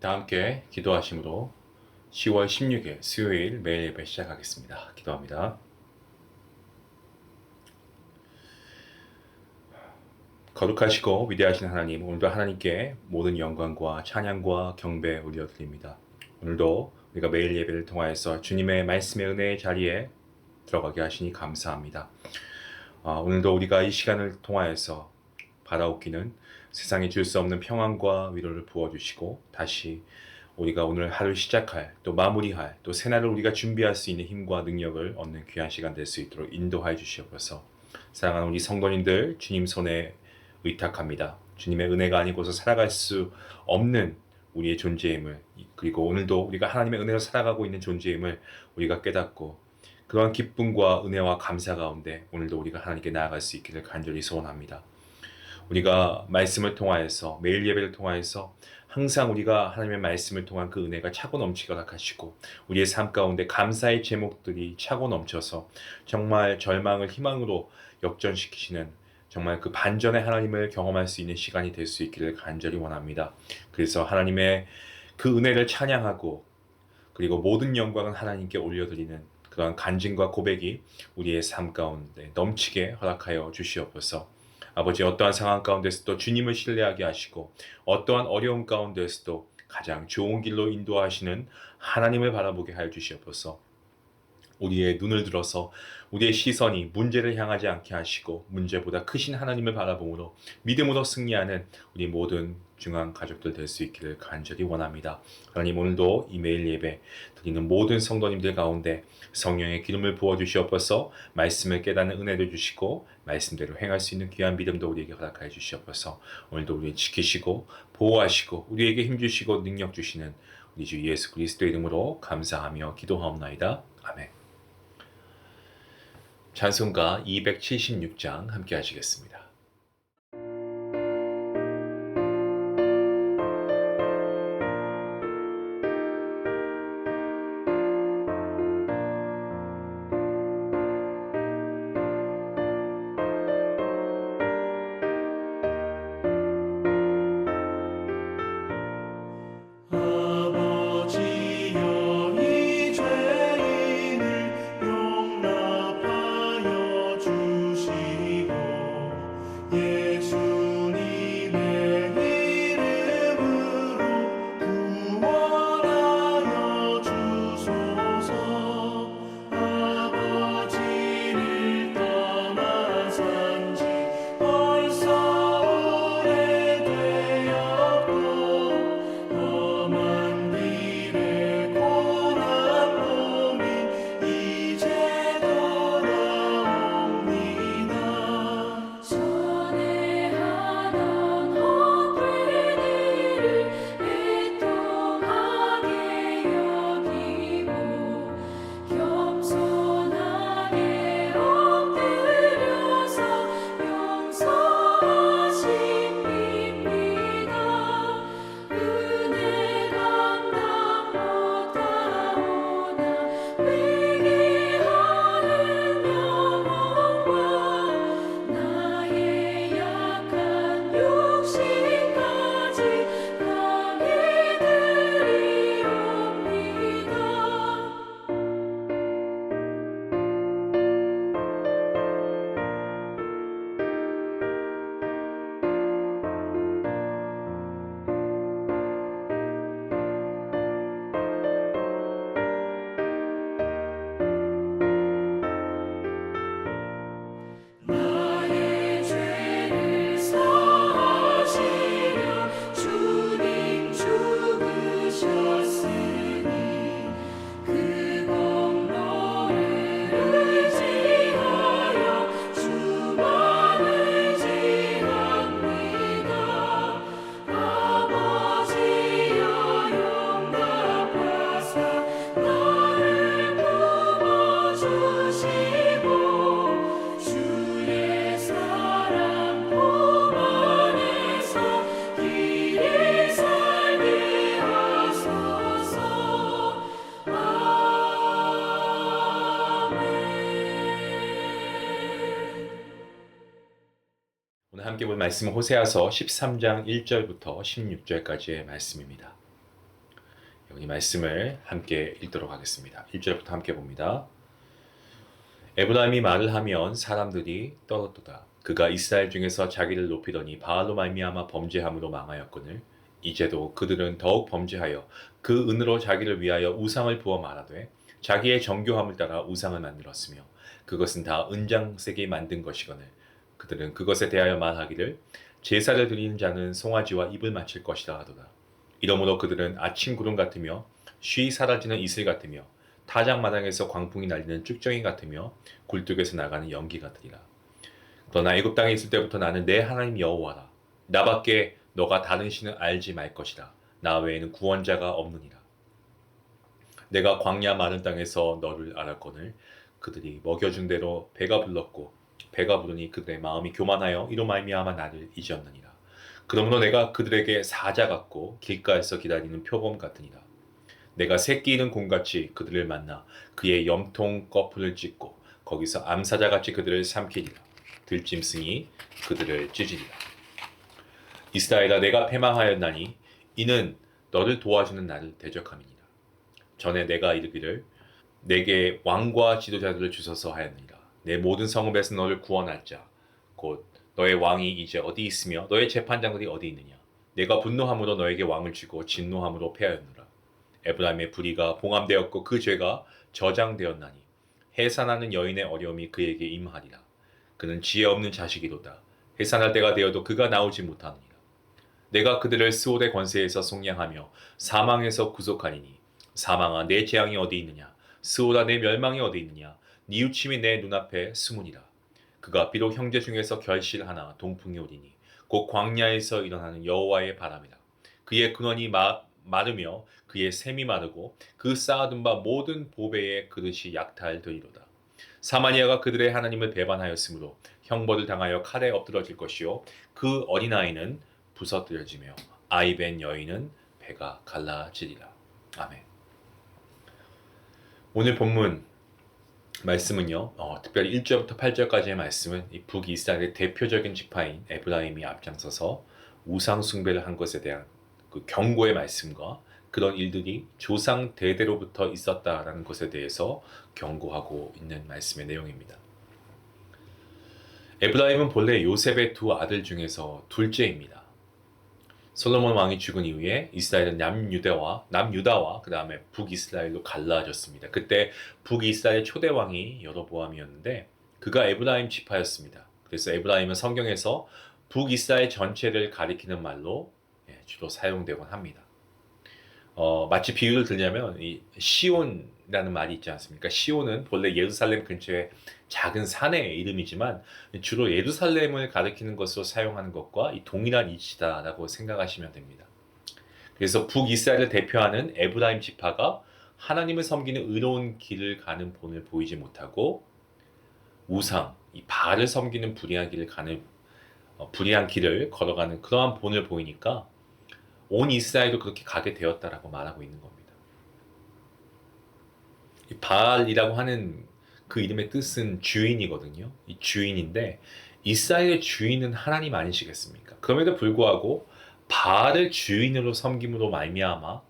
다 함께 기도하심으로 10월 16일 수요일 매일 예배 시작하겠습니다. 기도합니다. 거룩하시고 위대하신 하나님, 오늘도 하나님께 모든 영광과 찬양과 경배 올려드립니다. 오늘도 우리가 매일 예배를 통하여서 주님의 말씀의 은혜의 자리에 들어가게 하시니 감사합니다. 오늘도 우리가 이 시간을 통하여서 바라옵기는 세상에 줄 수 없는 평안과 위로를 부어주시고 다시 우리가 오늘 하루 시작할 또 마무리할 또 새날을 우리가 준비할 수 있는 힘과 능력을 얻는 귀한 시간 될 수 있도록 인도하여 주시옵소서. 사랑하는 우리 성도님들 주님 손에 의탁합니다. 주님의 은혜가 아니고서 살아갈 수 없는 우리의 존재임을, 그리고 오늘도 우리가 하나님의 은혜로 살아가고 있는 존재임을 우리가 깨닫고 그러한 기쁨과 은혜와 감사 가운데 오늘도 우리가 하나님께 나아갈 수 있기를 간절히 소원합니다. 우리가 말씀을 통하여서 매일 예배를 통하여서 항상 우리가 하나님의 말씀을 통한 그 은혜가 차고 넘치도록 하시고 우리의 삶 가운데 감사의 제목들이 차고 넘쳐서 정말 절망을 희망으로 역전시키시는 정말 그 반전의 하나님을 경험할 수 있는 시간이 될 수 있기를 간절히 원합니다. 그래서 하나님의 그 은혜를 찬양하고 그리고 모든 영광은 하나님께 올려드리는 그런 간증과 고백이 우리의 삶 가운데 넘치게 허락하여 주시옵소서. 아버지, 어떠한 상황 가운데서도 주님을 신뢰하게 하시고 어떠한 어려움 가운데서도 가장 좋은 길로 인도하시는 하나님을 바라보게 하여 주시옵소서. 우리의 눈을 들어서 우리의 시선이 문제를 향하지 않게 하시고 문제보다 크신 하나님을 바라봄으로 믿음으로 승리하는 우리 모든 중앙 가족들 될 수 있기를 간절히 원합니다. 하나님, 오늘도 이 매일 예배 드리는 모든 성도님들 가운데 성령의 기름을 부어주시옵소서. 말씀을 깨닫는 은혜도 주시고 말씀대로 행할 수 있는 귀한 믿음도 우리에게 허락하여 주시옵소서. 오늘도 우리를 지키시고 보호하시고 우리에게 힘주시고 능력 주시는 우리 주 예수 그리스도의 이름으로 감사하며 기도하옵나이다. 아멘. 찬송가 276장 함께 하시겠습니다. 함께 볼 말씀은 호세아서 13장 1절부터 16절까지의 말씀입니다. 이 말씀을 함께 읽도록 하겠습니다. 1절부터 함께 봅니다. 에브라임이 말을 하면 사람들이 떨었도다. 그가 이스라엘 중에서 자기를 높이더니 바알로 말미암아 범죄함으로 망하였거늘 이제도 그들은 더욱 범죄하여 그 은으로 자기를 위하여 우상을 부어 말하되 자기의 정교함을 따라 우상을 만들었으며 그것은 다 은장색이 만든 것이거늘 그들은 그것에 대하여 말하기를 제사를 드리는 자는 송아지와 입을 맞출 것이라 하도다. 이러므로 그들은 아침 구름 같으며 쉬 사라지는 이슬 같으며 타작마당에서 광풍이 날리는 쭉정이 같으며 굴뚝에서 나가는 연기 같으리라. 그러나 애굽 땅에 있을 때부터 나는 내 하나님 여호와라. 나밖에 너가 다른 신을 알지 말 것이라. 나 외에는 구원자가 없느니라. 내가 광야 마른 땅에서 너를 알았거늘 그들이 먹여준 대로 배가 불렀고 배가 부르니 그들의 마음이 교만하여 이로 말미암아 나를 잊었느니라. 그러므로 내가 그들에게 사자 같고 길가에서 기다리는 표범 같으니라. 내가 새끼 있는 곰같이 그들을 만나 그의 염통 거풀을 찢고 거기서 암사자같이 그들을 삼키리라. 들짐승이 그들을 찢으리라. 이스라엘아 내가 패망하였나니 이는 너를 도와주는 나를 대적함이니라. 전에 내가 이르기를 내게 왕과 지도자들을 주소서 하였느니라. 내 모든 성읍에서 너를 구원할 자 곧 너의 왕이 이제 어디 있으며 너의 재판장들이 어디 있느냐. 내가 분노함으로 너에게 왕을 주고 진노함으로 패하였노라. 에브라임의 불의가 봉함되었고 그 죄가 저장되었나니 해산하는 여인의 어려움이 그에게 임하리라. 그는 지혜 없는 자식이로다. 해산할 때가 되어도 그가 나오지 못하느니라. 내가 그들을 스올의 권세에서 속량하며 사망에서 구속하리니 사망아 내 재앙이 어디 있느냐. 스올아 내 멸망이 어디 있느냐. 뉘우침이 내 눈앞에 스무니라. 그가 비록 형제 중에서 결실하나 동풍이 오리니 곧 광야에서 일어나는 여호와의 바람이라. 그의 근원이 마르며 그의 샘이 마르고 그 쌓아둔 바 모든 보배의 그릇이 약탈되리로다. 사마리아가 그들의 하나님을 배반하였으므로 형벌을 당하여 칼에 엎드러질 것이요 그 어린아이는 부서뜨려지며 아이벤 여인은 배가 갈라지리라. 아멘. 오늘 본문 말씀은요, 특별히 1절부터 8절까지의 말씀은 이 북이스라엘의 대표적인 지파인 에브라임이 앞장서서 우상 숭배를 한 것에 대한 그 경고의 말씀과 그런 일들이 조상 대대로부터 있었다라는 것에 대해서 경고하고 있는 말씀의 내용입니다. 에브라임은 본래 요셉의 두 아들 중에서 둘째입니다. 솔로몬 왕이 죽은 이후에 이스라엘은 남유다와 그 다음에 북이스라엘로 갈라졌습니다. 그때 북이스라엘 초대 왕이 여로보암이었는데 그가 에브라임 지파였습니다. 그래서 에브라임은 성경에서 북이스라엘 전체를 가리키는 말로 주로 사용되곤 합니다. 마치 비유를 들자면 이 시온이라는 말이 있지 않습니까? 시온은 본래 예루살렘 근처의 작은 산의 이름이지만 주로 예루살렘을 가리키는 것으로 사용하는 것과 동일한 이치다라고 생각하시면 됩니다. 그래서 북이스라엘을 대표하는 에브라임 지파가 하나님을 섬기는 의로운 길을 가는 본을 보이지 못하고 우상, 이 바알을 섬기는 불의한 길을 걸어가는 그러한 본을 보이니까 온 이스라엘도 그렇게 가게 되었다라고 말하고 있는 겁니다. 이 바알이라고 하는 그 이름의 뜻은 주인이거든요. 이 주인인데 이스라엘의 주인은 하나님 아니시겠습니까? 그럼에도 불구하고 바알을 주인으로 섬김으로 말미암아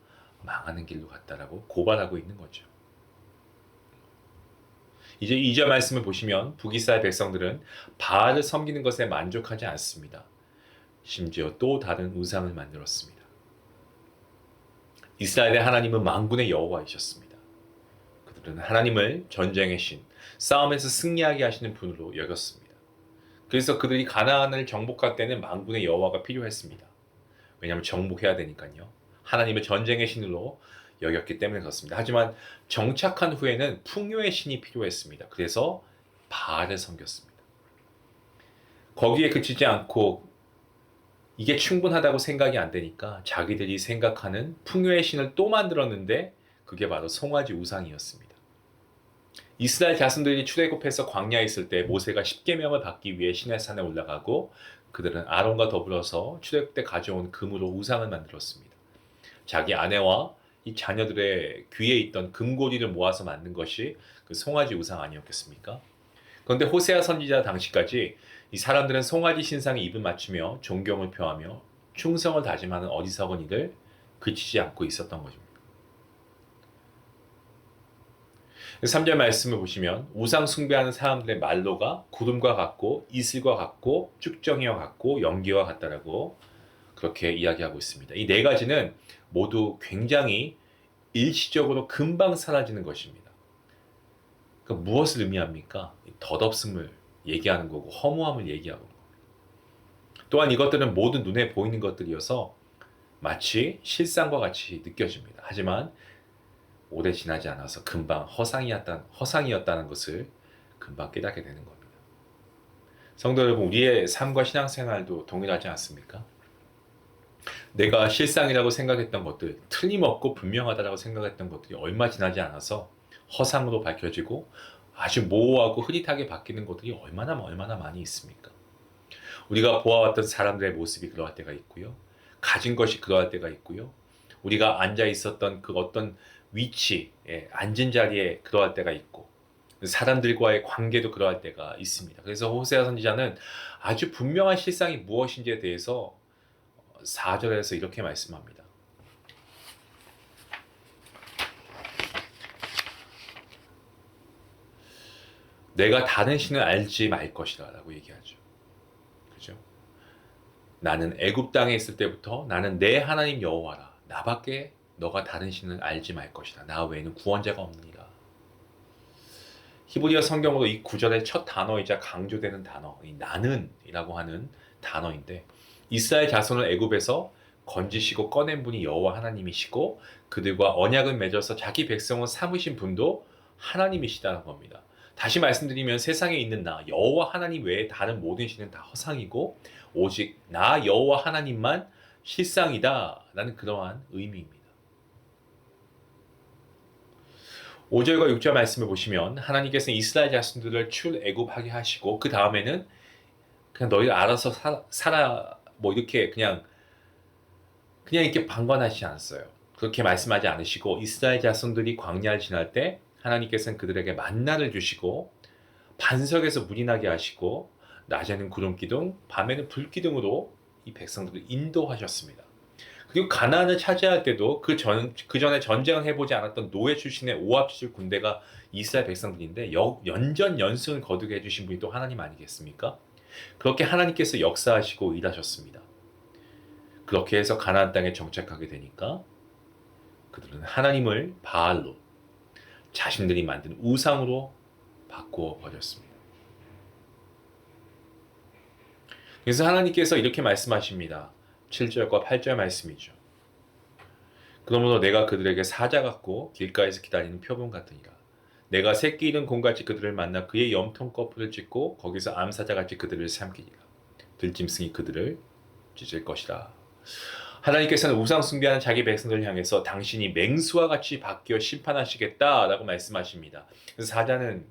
망하는 길로 갔다라고 고발하고 있는 거죠. 이제 2절 말씀을 보시면 북이스라엘 백성들은 바알을 섬기는 것에 만족하지 않습니다. 심지어 또 다른 우상을 만들었습니다. 이스라엘의 하나님은 만군의 여호와이셨습니다. 그들은 하나님을 전쟁의 신, 싸움에서 승리하게 하시는 분으로 여겼습니다. 그래서 그들이 가나안을 정복할 때는 만군의 여호와가 필요했습니다. 왜냐하면 정복해야 되니까요. 하나님을 전쟁의 신으로 여겼기 때문에 그렇습니다. 하지만 정착한 후에는 풍요의 신이 필요했습니다. 그래서 바알을 섬겼습니다. 거기에 그치지 않고 이게 충분하다고 생각이 안 되니까 자기들이 생각하는 풍요의 신을 또 만들었는데 그게 바로 송아지 우상이었습니다. 이스라엘 자손들이 출애굽해서 광야에 있을 때 모세가 십계명을 받기 위해 시내산에 올라가고 그들은 아론과 더불어서 출애굽 때 가져온 금으로 우상을 만들었습니다. 자기 아내와 이 자녀들의 귀에 있던 금고리를 모아서 만든 것이 그 송아지 우상 아니었겠습니까? 그런데 호세아 선지자 당시까지 이 사람들은 송아지 신상에 입을 맞추며 존경을 표하며 충성을 다짐하는 어리석은 일을 그치지 않고 있었던 것입니다. 3절 말씀을 보시면 우상 숭배하는 사람들의 말로가 구름과 같고 이슬과 같고 쭉정이와 같고 연기와 같다라고 그렇게 이야기하고 있습니다. 이 네 가지는 모두 굉장히 일시적으로 금방 사라지는 것입니다. 그러니까 무엇을 의미합니까? 덧없음을 얘기하는 거고 허무함을 얘기하고 있고, 또한 이것들은 모든 눈에 보이는 것들이어서 마치 실상과 같이 느껴집니다. 하지만 오래 지나지 않아서 금방 허상이었다는 것을 금방 깨닫게 되는 겁니다. 성도 여러분, 우리의 삶과 신앙생활도 동일하지 않습니까? 내가 실상이라고 생각했던 것들, 틀림없고 분명하다고 생각했던 것들이 얼마 지나지 않아서 허상으로 밝혀지고 아주 모호하고 흐릿하게 바뀌는 것들이 얼마나 많이 있습니까? 우리가 보아왔던 사람들의 모습이 그러할 때가 있고요. 가진 것이 그러할 때가 있고요. 우리가 앉아 있었던 그 어떤 위치, 앉은 자리에 그러할 때가 있고, 사람들과의 관계도 그러할 때가 있습니다. 그래서 호세아 선지자는 아주 분명한 실상이 무엇인지에 대해서 4절에서 이렇게 말씀합니다. 내가 다른 신을 알지 말 것이다 라고 얘기하죠. 그죠? 나는 애굽 땅에 있을 때부터 나는 내 하나님 여호와라. 나밖에 너가 다른 신을 알지 말 것이다. 나 외에는 구원자가 없느니라. 히브리어 성경으로 이 구절의 첫 단어이자 강조되는 단어, 이 나는이라고 하는 단어인데, 이스라엘 자손을 애굽에서 건지시고 꺼낸 분이 여호와 하나님이시고 그들과 언약을 맺어서 자기 백성을 삼으신 분도 하나님이시다는 겁니다. 다시 말씀드리면 세상에 있는 나 여호와 하나님 외에 다른 모든 신은 다 허상이고 오직 나 여호와 하나님만 실상이다 라는 그러한 의미입니다. 5절과 6절 말씀을 보시면 하나님께서 이스라엘 자손들을 출애굽하게 하시고 그 다음에는 그냥 너희들 알아서 살아 뭐 이렇게 그냥 이렇게 방관하시지 않았어요. 그렇게 말씀하지 않으시고 이스라엘 자손들이 광야를 지날 때 하나님께서는 그들에게 만나를 주시고 반석에서 물이 나게 하시고 낮에는 구름 기둥, 밤에는 불 기둥으로 이 백성들을 인도하셨습니다. 그리고 가나안을 차지할 때도 그 전에 전쟁을 해보지 않았던 노예 출신의 오합지졸 군대가 이스라엘 백성들인데 연전연승을 거두게 해주신 분이 또 하나님 아니겠습니까? 그렇게 하나님께서 역사하시고 일하셨습니다. 그렇게 해서 가나안 땅에 정착하게 되니까 그들은 하나님을 바알로 자신들이 만든 우상으로 바꾸어 버렸습니다. 그래서 하나님께서 이렇게 말씀하십니다. 7절과 8절 말씀이죠. 그러므로 내가 그들에게 사자 같고 길가에서 기다리는 표범 같으니라. 내가 새끼 잃은 곰같이 그들을 만나 그의 염통 거풀을 찢고 거기서 암사자같이 그들을 삼키리라. 들짐승이 그들을 찢을 것이라. 하나님께서는 우상 숭배하는 자기 백성들을 향해서 당신이 맹수와 같이 바뀌어 심판하시겠다라고 말씀하십니다. 그래서 사자는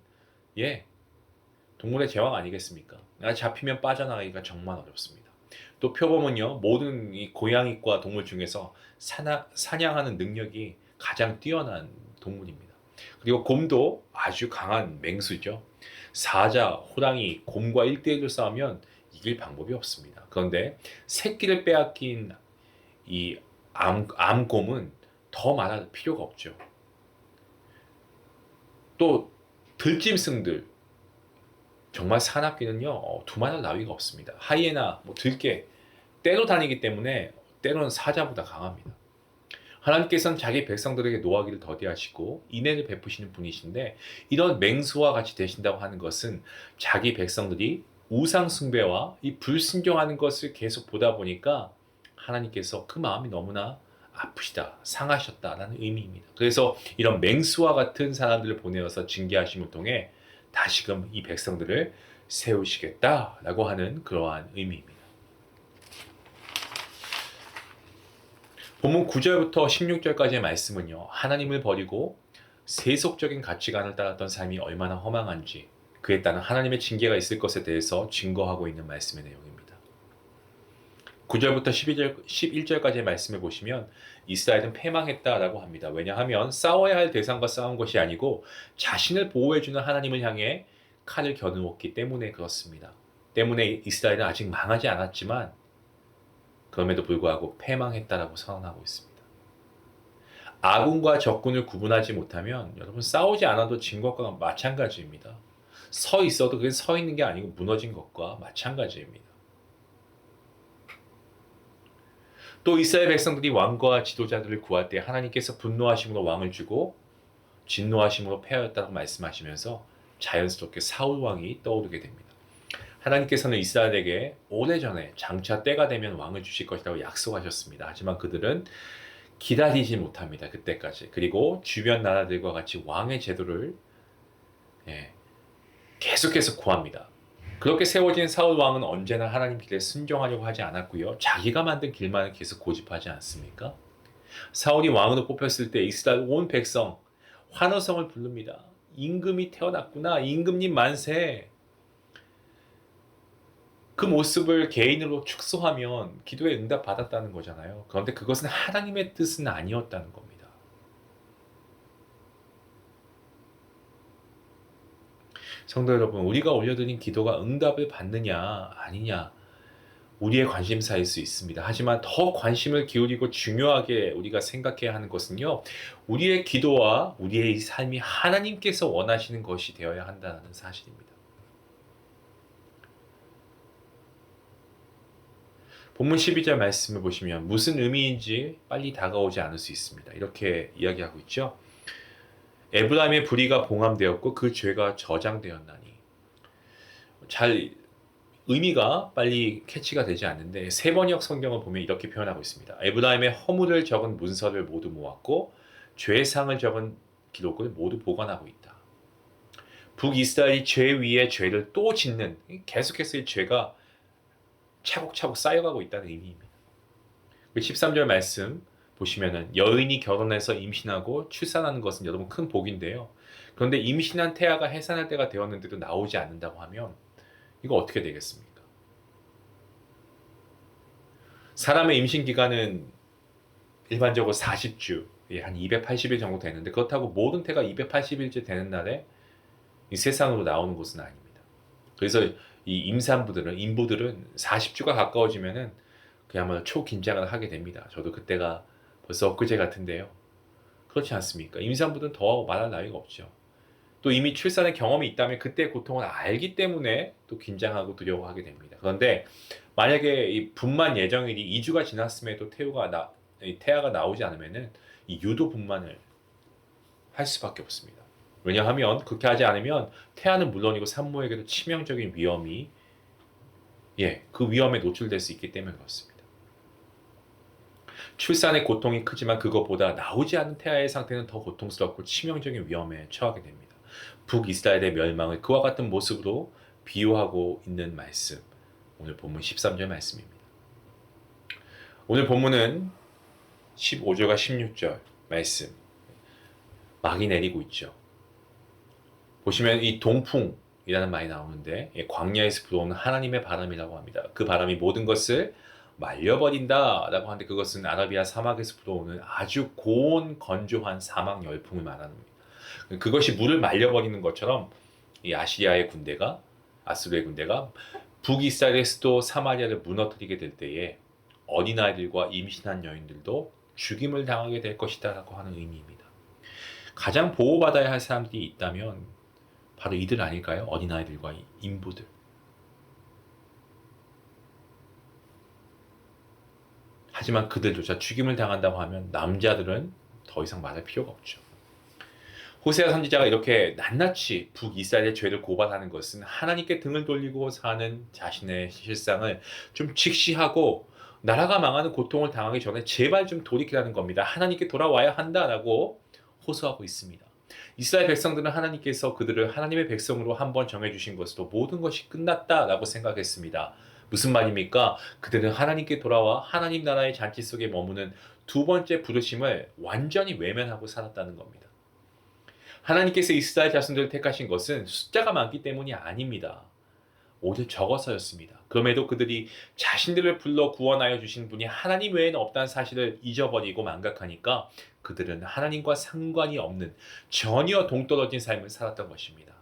동물의 제왕 아니겠습니까? 잡히면 빠져나가기가 정말 어렵습니다. 또 표범은요, 모든 이 고양이과 동물 중에서 사냥하는 능력이 가장 뛰어난 동물입니다. 그리고 곰도 아주 강한 맹수죠. 사자, 호랑이, 곰과 1대1로 싸우면 이길 방법이 없습니다. 그런데 새끼를 빼앗긴 이 암곰은 더 말할 필요가 없죠. 또 들짐승들, 정말 사납기는요 두말할 나위가 없습니다. 하이에나, 들개 떼로 다니기 때문에 때로는 사자보다 강합니다. 하나님께서는 자기 백성들에게 노하기를 더디하시고 인애를 베푸시는 분이신데 이런 맹수와 같이 되신다고 하는 것은 자기 백성들이 우상 숭배와 이 불순종하는 것을 계속 보다 보니까 하나님께서 그 마음이 너무나 아프시다, 상하셨다라는 의미입니다. 그래서 이런 맹수와 같은 사람들을 보내어서 징계하심을 통해 다시금 이 백성들을 세우시겠다라고 하는 그러한 의미입니다. 본문 9절부터 16절까지의 말씀은요, 하나님을 버리고 세속적인 가치관을 따랐던 삶이 얼마나 허망한지, 그에 따른 하나님의 징계가 있을 것에 대해서 증거하고 있는 말씀의 내용입니다. 9절부터 11절까지의 말씀을 보시면 이스라엘은 패망했다라고 합니다. 왜냐하면 싸워야 할 대상과 싸운 것이 아니고 자신을 보호해주는 하나님을 향해 칼을 겨누었기 때문에 그렇습니다. 때문에 이스라엘은 아직 망하지 않았지만 그럼에도 불구하고 패망했다라고 선언하고 있습니다. 아군과 적군을 구분하지 못하면 여러분 싸우지 않아도 진 것과 마찬가지입니다. 서 있어도 그게 서 있는 게 아니고 무너진 것과 마찬가지입니다. 또 이스라엘 백성들이 왕과 지도자들을 구할 때 하나님께서 분노하심으로 왕을 주고 진노하심으로 패하였다고 말씀하시면서 자연스럽게 사울 왕이 떠오르게 됩니다. 하나님께서는 이스라엘에게 오래전에 장차 때가 되면 왕을 주실 것이라고 약속하셨습니다. 하지만 그들은 기다리지 못합니다. 그때까지. 그리고 주변 나라들과 같이 왕의 제도를 계속해서 구합니다. 그렇게 세워진 사울 왕은 언제나 하나님 길에 순종하려고 하지 않았고요. 자기가 만든 길만을 계속 고집하지 않습니까? 사울이 왕으로 뽑혔을 때 이스라엘 온 백성 환호성을 부릅니다. 임금이 태어났구나. 임금님 만세. 그 모습을 개인으로 축소하면 기도에 응답 받았다는 거잖아요. 그런데 그것은 하나님의 뜻은 아니었다는 겁니다. 성도 여러분, 우리가 올려드린 기도가 응답을 받느냐 아니냐 우리의 관심사일 수 있습니다. 하지만 더 관심을 기울이고 중요하게 우리가 생각해야 하는 것은요, 우리의 기도와 우리의 삶이 하나님께서 원하시는 것이 되어야 한다는 사실입니다. 본문 12절 말씀을 보시면 무슨 의미인지 빨리 다가오지 않을 수 있습니다. 이렇게 이야기하고 있죠. 에브라임의 불의가 봉함되었고 그 죄가 저장되었나니. 잘 의미가 빨리 캐치가 되지 않는데 세번역 성경을 보면 이렇게 표현하고 있습니다. 에브라임의 허물을 적은 문서를 모두 모았고 죄상을 적은 기록을 모두 보관하고 있다. 북이스라엘이 죄 위에 죄를 또 짓는, 계속해서 이 죄가 차곡차곡 쌓여가고 있다는 의미입니다. 13절 말씀 보시면은 여인이 결혼해서 임신하고 출산하는 것은 여러분 큰 복인데요. 그런데 임신한 태아가 해산할 때가 되었는데도 나오지 않는다고 하면 이거 어떻게 되겠습니까? 사람의 임신 기간은 일반적으로 40주, 한 280일 정도 되는데 그렇다고 모든 태가 280일째 되는 날에 이 세상으로 나오는 것은 아닙니다. 그래서 이 임산부들은, 인부들은 40주가 가까워지면은 그야말로 초긴장을 하게 됩니다. 저도 그때가 벌써 엊그제 같은데요. 그렇지 않습니까? 임산부들은 더 말할 나위가 없죠. 또 이미 출산의 경험이 있다면 그때의 고통을 알기 때문에 또 긴장하고 두려워하게 됩니다. 그런데 만약에 이 분만 예정일이 2주가 지났음에도 태아가 나오지 않으면은 이 유도 분만을 할 수밖에 없습니다. 왜냐하면 그렇게 하지 않으면 태아는 물론이고 산모에게도 치명적인 위험이 그 위험에 노출될 수 있기 때문에 그렇습니다. 출산의 고통이 크지만 그것보다 나오지 않은 태아의 상태는 더 고통스럽고 치명적인 위험에 처하게 됩니다. 북이스라엘의 멸망을 그와 같은 모습으로 비유하고 있는 말씀, 오늘 본문 13절 말씀입니다. 오늘 본문은 15절과 16절 말씀, 막이 내리고 있죠. 보시면 이 동풍이라는 말이 나오는데 광야에서 불어오는 하나님의 바람이라고 합니다. 그 바람이 모든 것을 말려버린다 라고 하는데 그것은 아라비아 사막에서 불어오는 아주 고온 건조한 사막 열풍을 말합니다. 그것이 물을 말려버리는 것처럼 이 아시리아의 군대가, 아수르의 군대가 북이스라엘의 수도 사마리아를 무너뜨리게 될 때에 어린아이들과 임신한 여인들도 죽임을 당하게 될 것이다 라고 하는 의미입니다. 가장 보호받아야 할 사람들이 있다면 바로 이들 아닐까요? 어린아이들과 인부들. 하지만 그들조차 죽임을 당한다고 하면 남자들은 더 이상 말할 필요가 없죠. 호세아 선지자가 이렇게 낱낱이 북이스라엘의 죄를 고발하는 것은 하나님께 등을 돌리고 사는 자신의 실상을 좀 직시하고 나라가 망하는 고통을 당하기 전에 제발 좀 돌이키라는 겁니다. 하나님께 돌아와야 한다라고 호소하고 있습니다. 이스라엘 백성들은 하나님께서 그들을 하나님의 백성으로 한번 정해주신 것으로 모든 것이 끝났다라고 생각했습니다. 무슨 말입니까? 그들은 하나님께 돌아와 하나님 나라의 잔치 속에 머무는 두 번째 부르심을 완전히 외면하고 살았다는 겁니다. 하나님께서 이스라엘 자손들을 택하신 것은 숫자가 많기 때문이 아닙니다. 오히려 적어서였습니다. 그럼에도 그들이 자신들을 불러 구원하여 주신 분이 하나님 외에는 없다는 사실을 잊어버리고 망각하니까 그들은 하나님과 상관이 없는 전혀 동떨어진 삶을 살았던 것입니다.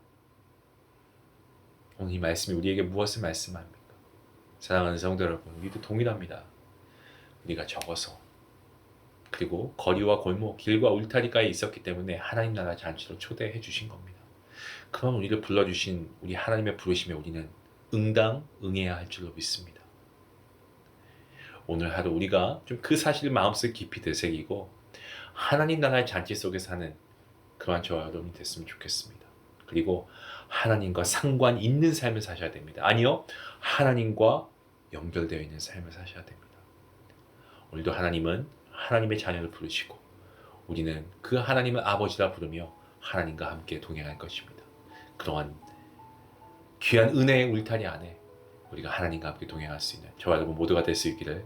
오늘 이 말씀이 우리에게 무엇을 말씀합니까? 사랑하는 성도 여러분, 우리도 동일합니다. 우리가 적어서 그리고 거리와 골목, 길과 울타리가에 있었기 때문에 하나님 나라 잔치로 초대해 주신 겁니다. 그런 우리를 불러주신 우리 하나님의 부르심에 우리는 응당응해야 할 줄로 믿습니다. 오늘 하루 우리가 좀 그 사실을 마음속 깊이 되새기고 하나님 나라의 잔치 속에 사는 그러한 저와 여러분이 됐으면 좋겠습니다. 그리고 하나님과 상관 있는 삶을 사셔야 됩니다. 아니요, 하나님과 연결되어 있는 삶을 사셔야 됩니다. 오늘도 하나님은 하나님의 자녀를 부르시고 우리는 그 하나님을 아버지라 부르며 하나님과 함께 동행할 것입니다. 그러한 귀한 은혜의 울타리 안에 우리가 하나님과 함께 동행할 수 있는 저와 여러분 모두가 될 수 있기를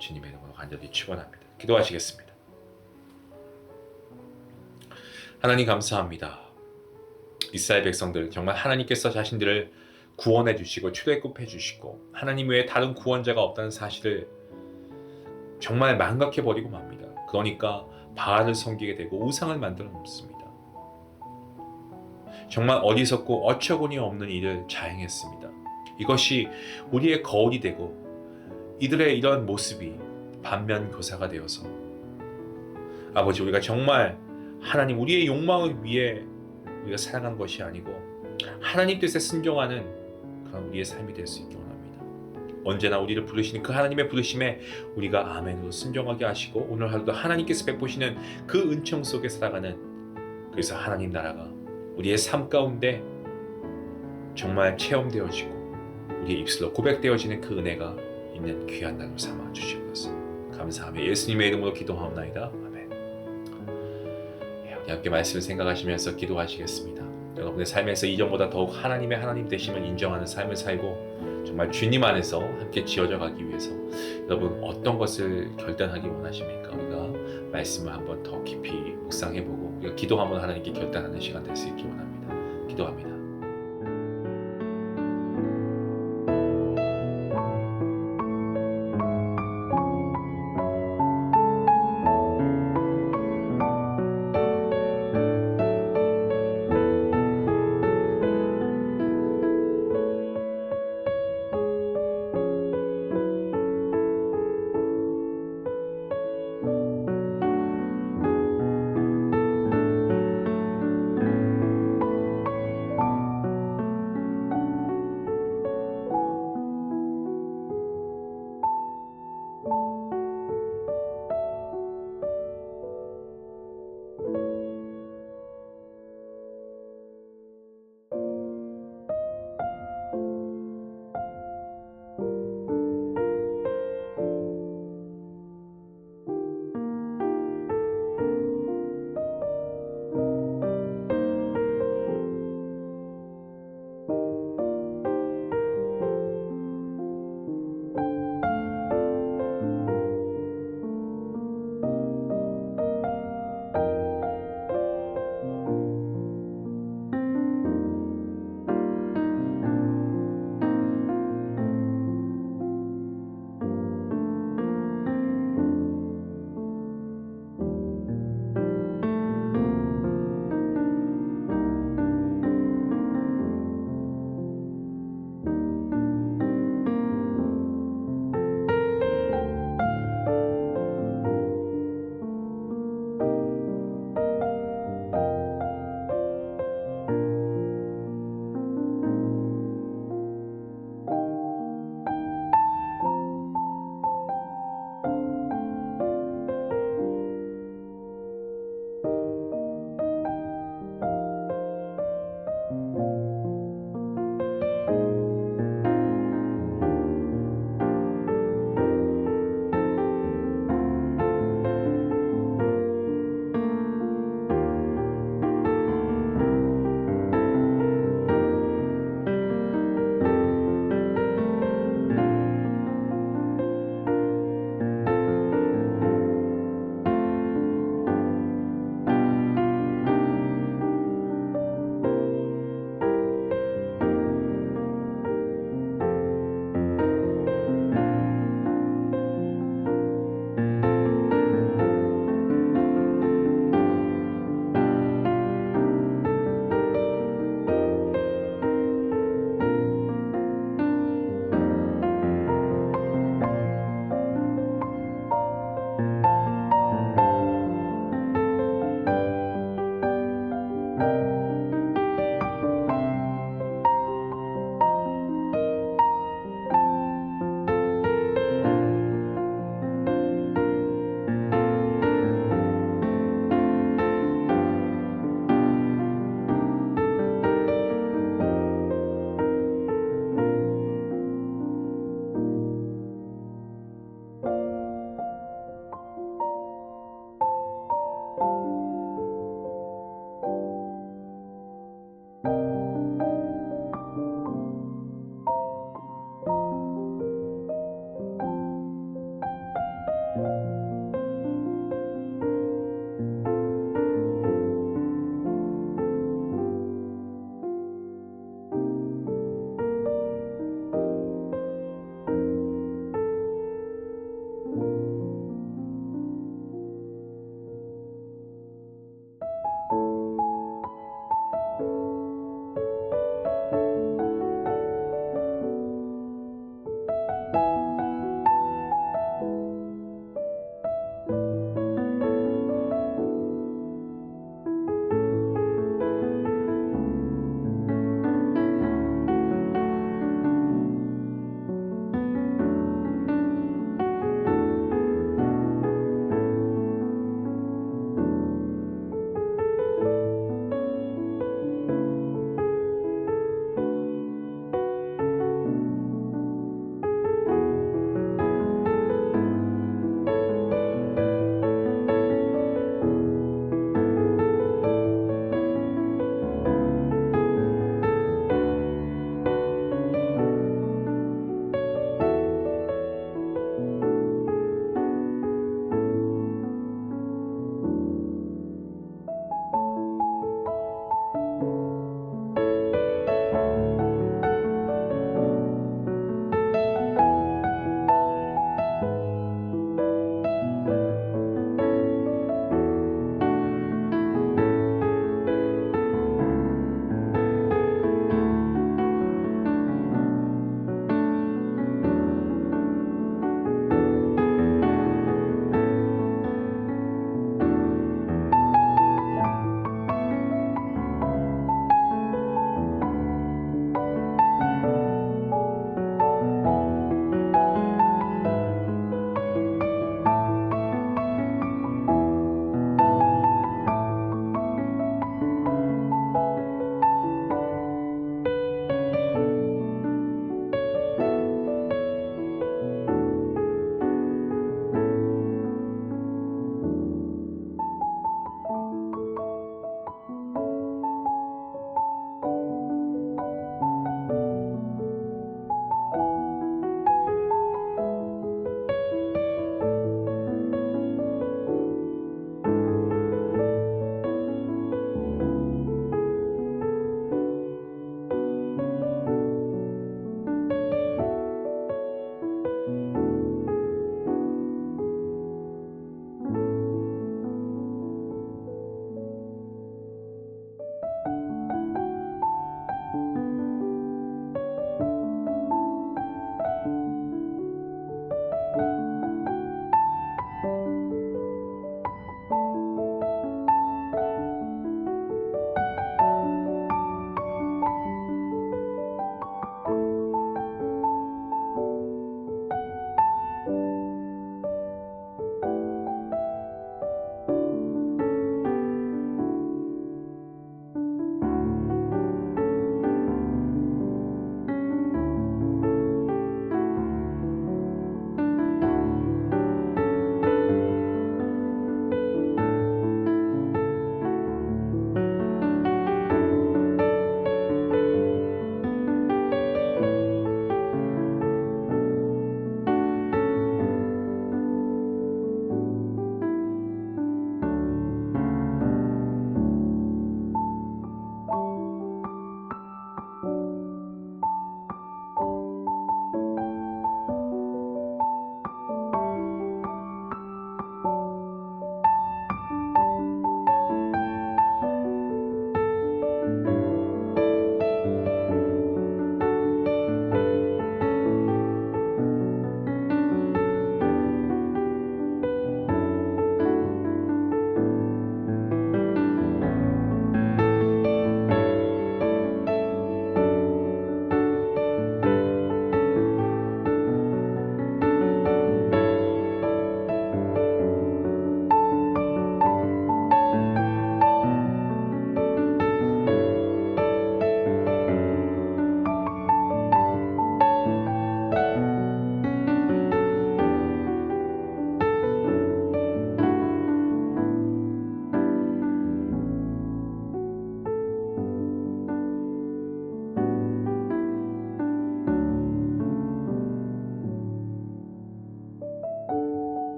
주님의 이름으로 간절히 축원합니다. 기도하시겠습니다. 하나님 감사합니다. 이스라엘 백성들 정말 하나님께서 자신들을 구원해 주시고 출애굽해 주시고 하나님 외에 다른 구원자가 없다는 사실을 정말 망각해 버리고 맙니다. 그러니까 바알을 섬기게 되고 우상을 만들어 놓습니다. 정말 어리석고 어처구니 없는 일을 자행했습니다. 이것이 우리의 거울이 되고 이들의 이런 모습이 반면교사가 되어서 아버지 우리가 정말 하나님 우리의 욕망을 위해 우리가 살아간 것이 아니고 하나님 뜻에 순종하는 그런 우리의 삶이 될 수 있기 원합니다. 언제나 우리를 부르시는 그 하나님의 부르심에 우리가 아멘으로 순종하게 하시고 오늘 하루도 하나님께서 베푸시는 그 은총 속에 살아가는 그래서 하나님 나라가 우리의 삶 가운데 정말 체험되어지고 우리의 입술로 고백되어지는 그 은혜가 있는 귀한 날로 삼아 주시옵소서. 감사하며 예수님의 이름으로 기도하옵나이다. 아멘. 우리 함께 말씀을 생각하시면서 기도하시겠습니다. 여러분의 삶에서 이전보다 더욱 하나님의 하나님 되심을 인정하는 삶을 살고 정말 주님 안에서 함께 지어져 가기 위해서 여러분 어떤 것을 결단하기 원하십니까? 우리가 말씀을 한번 더 깊이 묵상해보고 우리가 기도 한번 하나님께 결단하는 시간 될 수 있기 원합니다. 기도합니다.